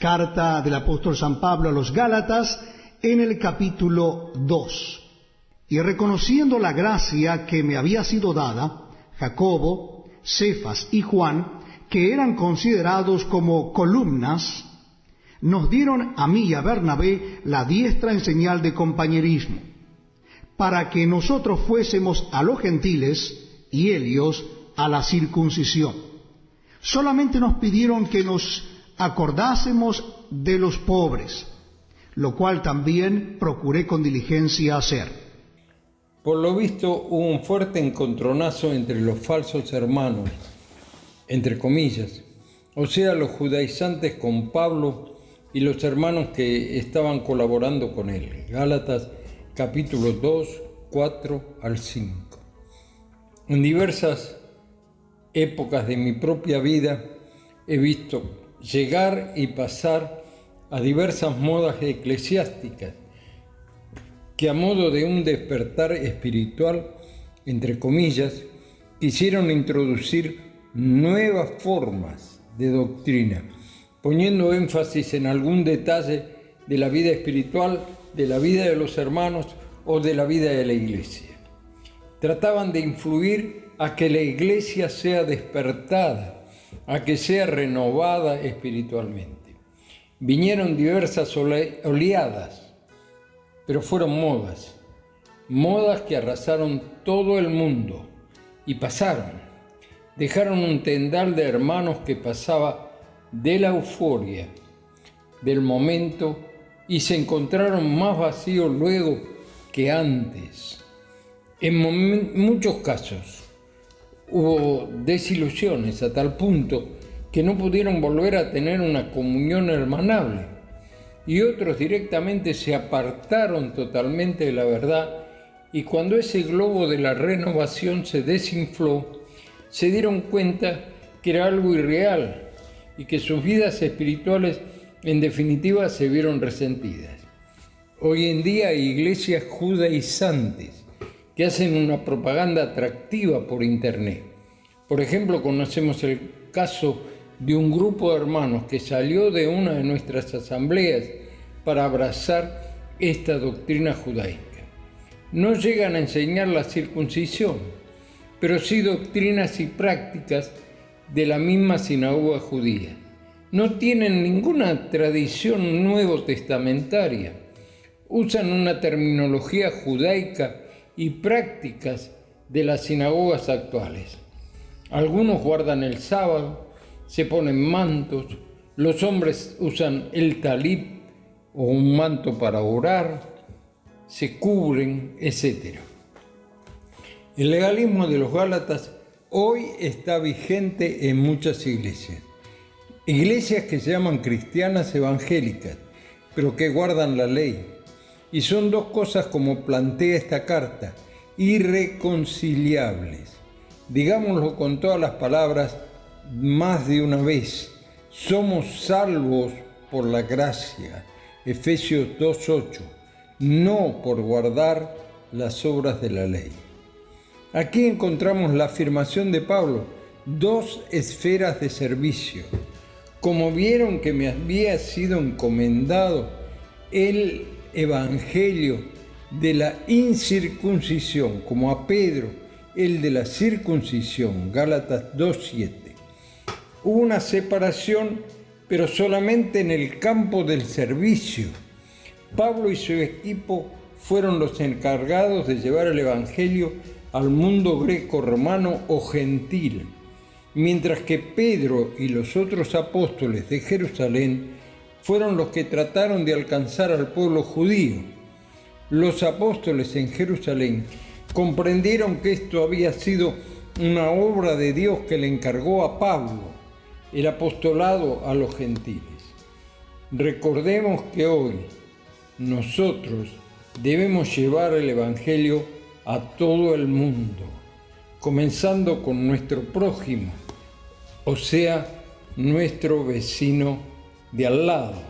Carta del apóstol San Pablo a los Gálatas, en el capítulo 2. Y reconociendo la gracia que me había sido dada, Jacobo, Cefas y Juan, que eran considerados como columnas, nos dieron a mí y a Bernabé la diestra en señal de compañerismo, para que nosotros fuésemos a los gentiles y ellos a la circuncisión. Solamente nos pidieron que nos acordásemos de los pobres, lo cual también procuré con diligencia hacer. Por lo visto hubo un fuerte encontronazo entre los falsos hermanos, entre comillas, o sea, los judaizantes con Pablo y los hermanos que estaban colaborando con él. Gálatas capítulo 2, 4 al 5. En diversas épocas de mi propia vida he visto llegar y pasar a diversas modas eclesiásticas que a modo de un despertar espiritual, entre comillas, quisieron introducir nuevas formas de doctrina, poniendo énfasis en algún detalle de la vida espiritual, de la vida de los hermanos o de la vida de la iglesia. Trataban de influir a que la iglesia sea despertada, a que sea renovada espiritualmente. Vinieron diversas oleadas, pero fueron modas que arrasaron todo el mundo y pasaron. Dejaron un tendal de hermanos que pasaba de la euforia del momento y se encontraron más vacíos luego que antes. En muchos casos hubo desilusiones a tal punto que no pudieron volver a tener una comunión hermanable, y otros directamente se apartaron totalmente de la verdad, y cuando ese globo de la renovación se desinfló, se dieron cuenta que era algo irreal y que sus vidas espirituales en definitiva se vieron resentidas. Hoy en día hay iglesias judaizantes que hacen una propaganda atractiva por internet. Por ejemplo, conocemos el caso de un grupo de hermanos que salió de una de nuestras asambleas para abrazar esta doctrina judaica. No llegan a enseñar la circuncisión, pero sí doctrinas y prácticas de la misma sinagoga judía. No tienen ninguna tradición nuevo testamentaria. Usan una terminología judaica y prácticas de las sinagogas actuales. Algunos guardan el sábado, se ponen mantos, los hombres usan el talib o un manto para orar, se cubren, etc. El legalismo de los Gálatas hoy está vigente en muchas iglesias. Iglesias que se llaman cristianas evangélicas, pero que guardan la ley. Y son dos cosas, como plantea esta carta, irreconciliables. Digámoslo con todas las palabras más de una vez: somos salvos por la gracia, Efesios 2:8, no por guardar las obras de la ley. Aquí encontramos la afirmación de Pablo: dos esferas de servicio. Como vieron que me había sido encomendado el evangelio de la incircuncisión, como a Pedro el de la circuncisión, Gálatas 2:7. Hubo una separación, pero solamente en el campo del servicio. Pablo y su equipo fueron los encargados de llevar el evangelio al mundo greco-romano o gentil, mientras que Pedro y los otros apóstoles de Jerusalén fueron los que trataron de alcanzar al pueblo judío. Los apóstoles en Jerusalén comprendieron que esto había sido una obra de Dios que le encargó a Pablo, el apostolado a los gentiles. Recordemos que hoy nosotros debemos llevar el evangelio a todo el mundo, comenzando con nuestro prójimo, o sea, nuestro vecino de al lado.